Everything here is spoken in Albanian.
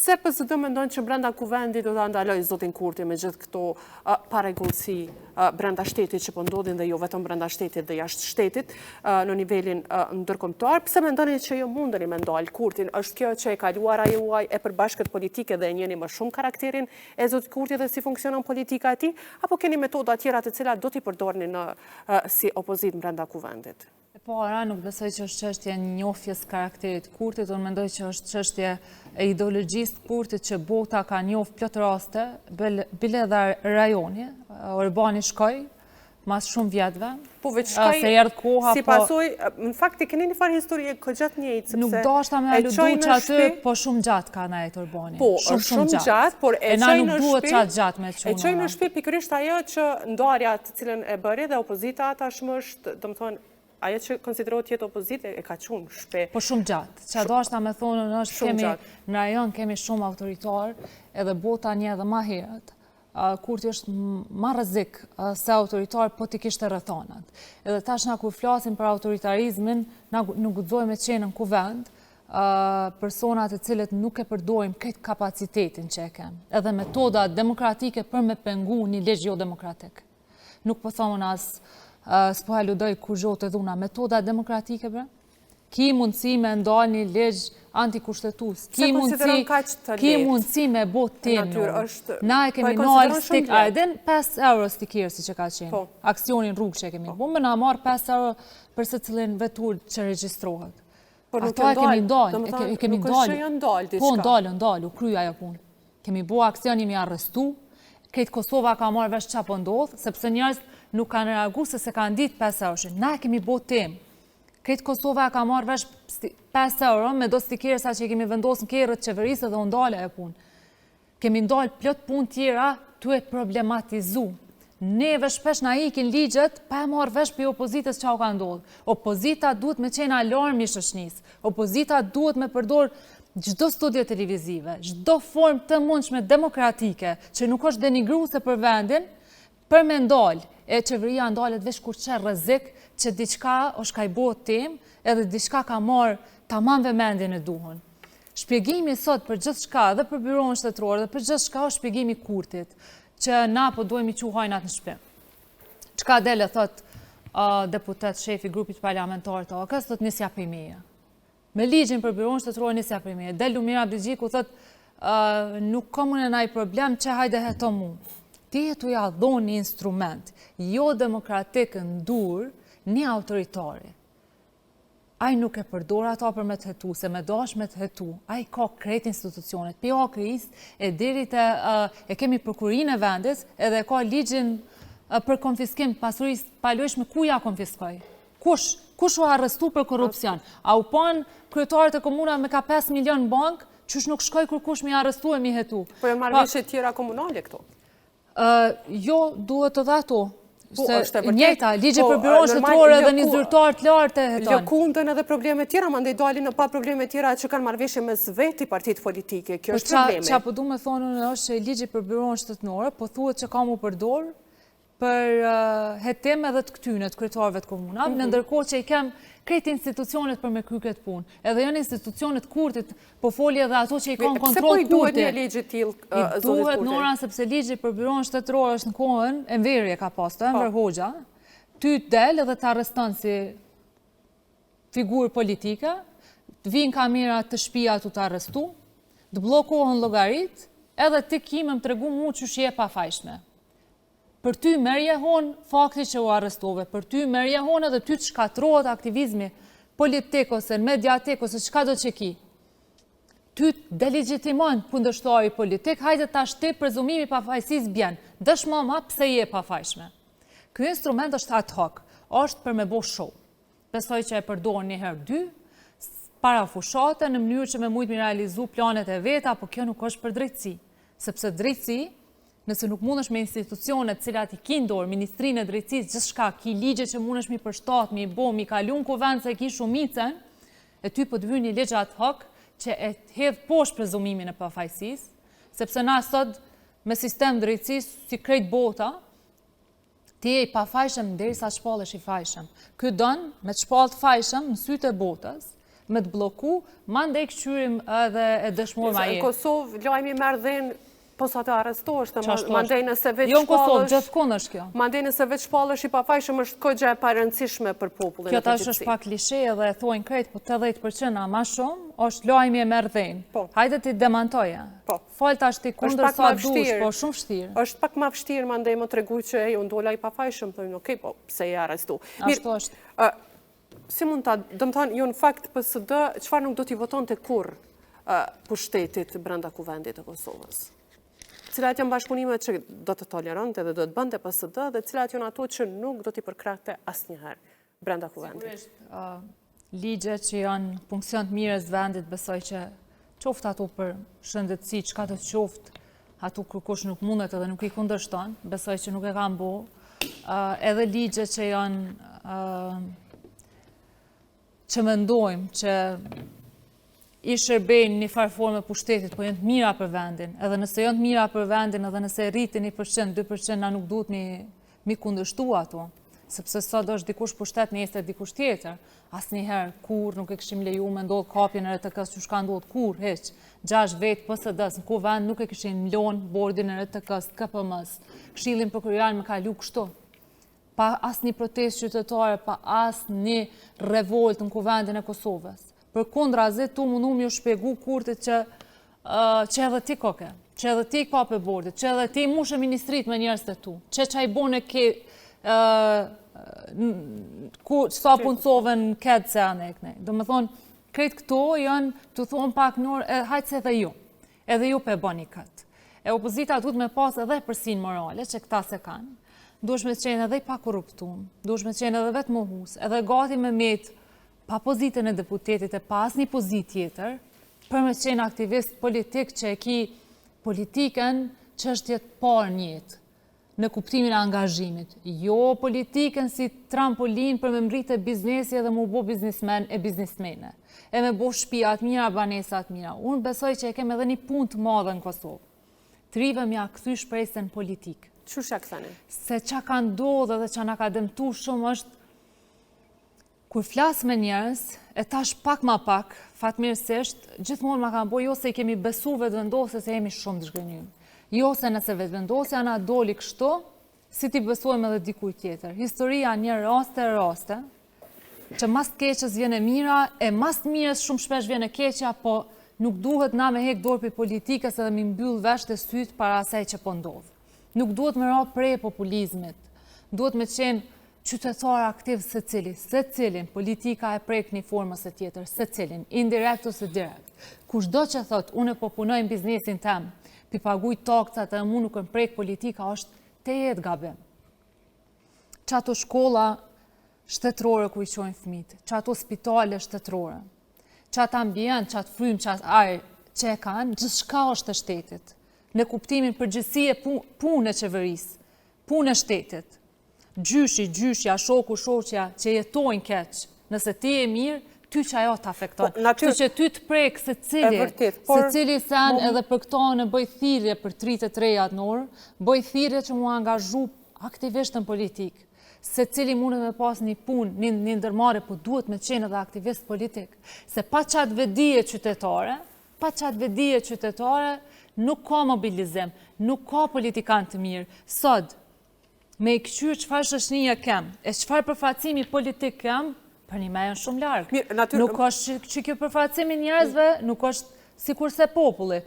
Pse PSD mendon që brenda kuvendit do ta ndaloj zotin Kurti me gjithë këto parregullsi brenda shtetit që po ndodhin dhe jo vetëm brenda shtetit dhe jashtë shtetit në nivelin ndërkombëtar? Pse mendoni që jo mundeni me ndal Kurtin? Është kjo që e kaluara juaj e përbashkët politike dhe e njeh më shumë karakterin e zotit Kurti dhe si funksionon politika e tij, apo keni metoda tjera të cilat do t'i përdorni si opozit brenda kuvendit? Para, nuk besoj që është çështje njohjes karakterit Kurtit, unë mendoj që është çështje e ideologjisë Kurtit që bota ka njohur plot raste, bile dhe rajoni, Orbani shkoi mas shumë vjetëve. Po veç shkoi. Se erdh koha, si pasojë, në fakt e keni një farë histori gjatë njëjtë, sepse nuk dashta me aludu që aty, po shumë gjatë ka nejtë Orbani. Po, shumë gjatë, por e çoi në shtëpi. Gjatë me çuna. E çoi në shtëpi pikërisht ajo që ndarja të cilën e bëri dhe opozita tashmë është, domethënë, ajo që konsiderohet jetë opozite e ka qunë shpe. Po shumë gjatë. Që dashta me thonë është kemi në rajon kemi shumë autoritar, edhe bota një edhe ma herët. Kurti është ma rrezik se autoritar, po t'i kishte rrethonat. Edhe tash na kur flasim për autoritarizmin, na nuk guxojmë të qenë në kuvend personat e cilët nuk e përdorim këtë kapacitetin që e kemë. Edhe metoda demokratike për me pengu një ligj jo demokratik. Nuk po thonë s'po haludoj kur gjotë e dhuna, metoda demokratike, bre? Ki mundësi me ndalë një ligj antikushtetues. Ki mundësi me bot tim. Na e kemi nalë stik, a edhin 5 euro stikirësi që ka qenë. Aksionin rrugë që e kemi. Po me na marë 5 euro për se cilin vetur që regjistrohet. Ato e kemi ndalë. Po ndalë, u kryja jo punë. Kemi bo aksion, jemi arrestu. Kretë Kosova ka marrë vesh qa po ndodhë, sepse njerëz nuk kanë reagu se kanë ditë 5 euro. Na e kemi bo tim. Kretë Kosova ka marrë vesh 5 euro me do stikirësa që kemi vendosë në kerët qeverisë dhe ndale e punë. Kemi ndalë plot punë tjera të e problematizu. Neve shpesh na ikin ligjet pa e marrë vesh për opozitës që u ka ndodhë. Opozita duhet me qenë alarm i shoqënisë. Opozita duhet me përdor çdo studio televizive, çdo formë të mundshme demokratike, që nuk është denigruese për vendin, për me ndalë. E qeveria ndalet vesh kur që rrezik që diçka është ka i botë tim, edhe diçka ka marrë tamam vëmendjen e duhur. Shpjegimi sot për gjithë shka, dhe për byron shtetëror, dhe për gjithë shka është shpjegimi Kurtit, që na po duhemi që hajnat në shtëpi. Çka dele, thot deputet shefi grupit parlamentar të OKS, thot nisja për meje. Me ligjin për byron shtetëror nisja për meje. Del Lumira Abdigjiku thot nuk komune naj problem që hajde heto mu. Ti e tu ja dhon një instrument, jo demokratik në dur, një autoritari. Ai nuk e përdor ato për me të hetu, se me dash me të hetu. Ai ka krejt institucionet. PO-kris e dirit e kemi prokurin e vendis, edhe ka ligjin për konfiskim pasurisë palojshme, ku ja konfiskoj? Kush u arrestu për korupcion? A u pan kryetarët e komunave me ka 5 milion në bank, qysh nuk shkoj kur kush mi arrestu e mi hetu? Po janë marrëveshje tjera komunale këto? Jo, duhet të dhe ato. Se njëta, ligje për byron shtetërore dhe një zyrtar të lartë e heton. Jo kundën edhe probleme tjera, ma ndaj dalin në pa probleme tjera që kanë marrëveshje mes veti partitë politike. Kjo është problemi. Qa po du me thonë në është që ligje për byron shtetërore, po thuhet që ka mu përdor për hetim edhe të këtyne të kryetarëve të komunave, në ndërkohë që i kem krejt institucionet për me kry këtë punë. Edhe janë institucionet Kurtit, po folje edhe ato që i kanë kontrol Kurtit. Pse po i duhet një ligji t'il, I duhet Nora, sepse ligji për byron shtetëror është në kohën, Enveri ka pas të, Enver Hoxha, ty del edhe të arreston si figurë politike, të vinë kamera të shtëpia të arrestu, të blokohen llogarit, edhe ti kimëm të regu mu që shje pa fajshme. Për ty merje honë fakti që u arrestove, për ty merje honë edhe ty të shkatrohet aktivizmi politik ose mediatik ose qka do që ki. Ty të delegjitimon kundërshtari politik, hajde ta shte prezumimi pa fajsis bjen. Dëshmo ma pse je pa fajshme. Ky instrument është ad hoc, është për me bo show. Besoj që e përdor një herë dy, para fushate, në mënyrë që me mujtë mi realizu planet e veta, po kjo nuk është për drejtësi. Sepse drejtësi, nëse nuk mundesh me institucionet cilat i kindor, Ministrinë e Drejtësisë, gjithçka, ki ligje që mundesh mi përshtat, mi bo, mi kalun kuvend se ki shumicën, e ty po të vjen një ligj ad hoc që e hedh poshtë prezumimin e pafajësisë, sepse na sot me sistem drejtësisë si krejt bota, ti je i pafajshëm derisa shpallesh i fajshëm. Ky don me të shpallë të fajshëm në sytë e botës, me të bloku, ma ndej këqyrim edhe e dëshmojmë aje. Në Kosovë, lajmi merë dhenë, po sa të arrestosh, mandej nëse veç jo në Kosovë, gjithkund është kjo. Mandej nëse veç shpallësh i pafajshëm është kogja e parëndësishme për popullin. Kjo tash është pak klishe edhe e thojnë krejt, po 80% a ma shumë, është lajmi e merë dhenë. Hajde ti demantoja. Falë tash ti kundër sa dush, po shumë vështirë. është pak ma vështirë, mandej më tregu që ju ndola i pafajshëm, thojnë, okej, po pse i arrestu. Ashtu është. Si mund ta, dëmëtan, jo në fakt PSD, çfarë nuk do t'i voton të kur pushtetit brenda kuvendit të Kosovës? Cilat janë bashkëpunimet që do të tolerante dhe do të bënte PSD dhe cilat janë ato që nuk do t'i përkrahte asnjëherë brenda kuvendit? Ligje që janë funksion të mirës vendit, besoj që qoftë ato për shëndetësi, çka të qoftë, ato kërkush nuk mundet edhe nuk i kundërshton, besoj që nuk e kanë bo. Edhe ligje që janë që mendojmë që i shërbejnë një farë forme pushtetit, po janë të mira për vendin. Edhe nëse janë të mira për vendin, edhe nëse rritin 1%, 2%, na nuk duhet mi kundërshtu ato. Sepse sot është dikush pushtet, nesër dikush tjetër. Asnjëherë kur nuk e kishim leju me ndodh kapjen e RTK-s që shka ndodh kur, heq. 6 vetë PSD-s, në ku vend nuk e kishin mlon bordin e RTK-s, KPM-s. Këshillin prokuror me kalu kështu. Pa asnjë protestë qytetare, pa asnjë revolt në kuvendin e Kosovës. Për kundrazi, tu mundu mi u shpjegu kurtit që edhe ti koke, që edhe ti ka për bordit, që edhe ti mushë ministrit me njerës të tu, që i bone ke, sa punësove në këtë se anë e këne. Do me thonë, kretë këto janë, të thonë pak nërë, hajtë se edhe ju pe bani këtë. E opozita duhet me pas edhe përsin morale, që këta se kanë, duhesh me qenë edhe i pa korruptum, duhesh me qenë edhe vetë mohus, edhe gati me metë pa pozitën e deputetit e pas një pozit tjetër, për me qenë aktivist politik që e ki politikën që është jetë par njëtë, në kuptimin e angazhimit. Jo politikën si trampolin për me mbritë e biznesi edhe mu bo biznismen e biznismene, e me bo shtëpiat mira, banesat mira. Unë besoj që e kem edhe një punë të madhe në Kosovë. Trive mja këthy shpresën politikë. Që shak thani? Se që ka ndodhë dhe që nga ka dëmtu shumë është kur flasë me njerës, e tash pak ma pak, fatmirësisht, gjithmonë ma kanë bo, jo se i kemi besu vetë vendosë, se jemi shumë të shgënymë. Jo se nëse vetë vendosë, ana doli kështu, si ti besojmë edhe dikuj tjetër. Historia një raste, që mas të keqës vjene mira, e mas të mirës shumë shpesh vjene keqja, po nuk duhet na me hek dorë për politikës edhe mi mbyll vesh të sytë para asaj që po ndodhë. Nuk duhet me ra prej populizmit, duhet me qenë qytetar aktiv se cilin, politika e prek një formës e tjetër, se cilin, indirekt ose direkt. Kushdo që thot, unë po punoj në biznesin tem, pi paguj takcat e mu nuk në prek politika, është te jetë gabim. Qato shkolla shtetërore ku i qojnë fmit, qato spitale shtetërore, qato ambient, qato frym, qato ajë që e kanë, gjithë shka është e shtetit, në kuptimin përgjësie punë e qeverisë, punë e shtetit. Gjyshja, shoqja që jetojnë keq, nëse ti e mirë, ty që ajo të afekton. Ty që ty të prekë se cili sen edhe për këto në bëj thirrje për 33 në orë, bëj thirrje që mu angazhu aktivisht në politikë, se cili mune me pas një punë, një ndërmare, po duhet me qenë edhe aktivist politik. Se pa qatë vedije qytetare, nuk ka mobilizim, nuk ka politikan të mirë. Sot, me i këqyrë qëfar shëshnija kem, e qëfar përfacimi politik kem, për një me janë shumë largë. Nuk është që kjo përfacimi njerëzve, nuk është si kurse populli.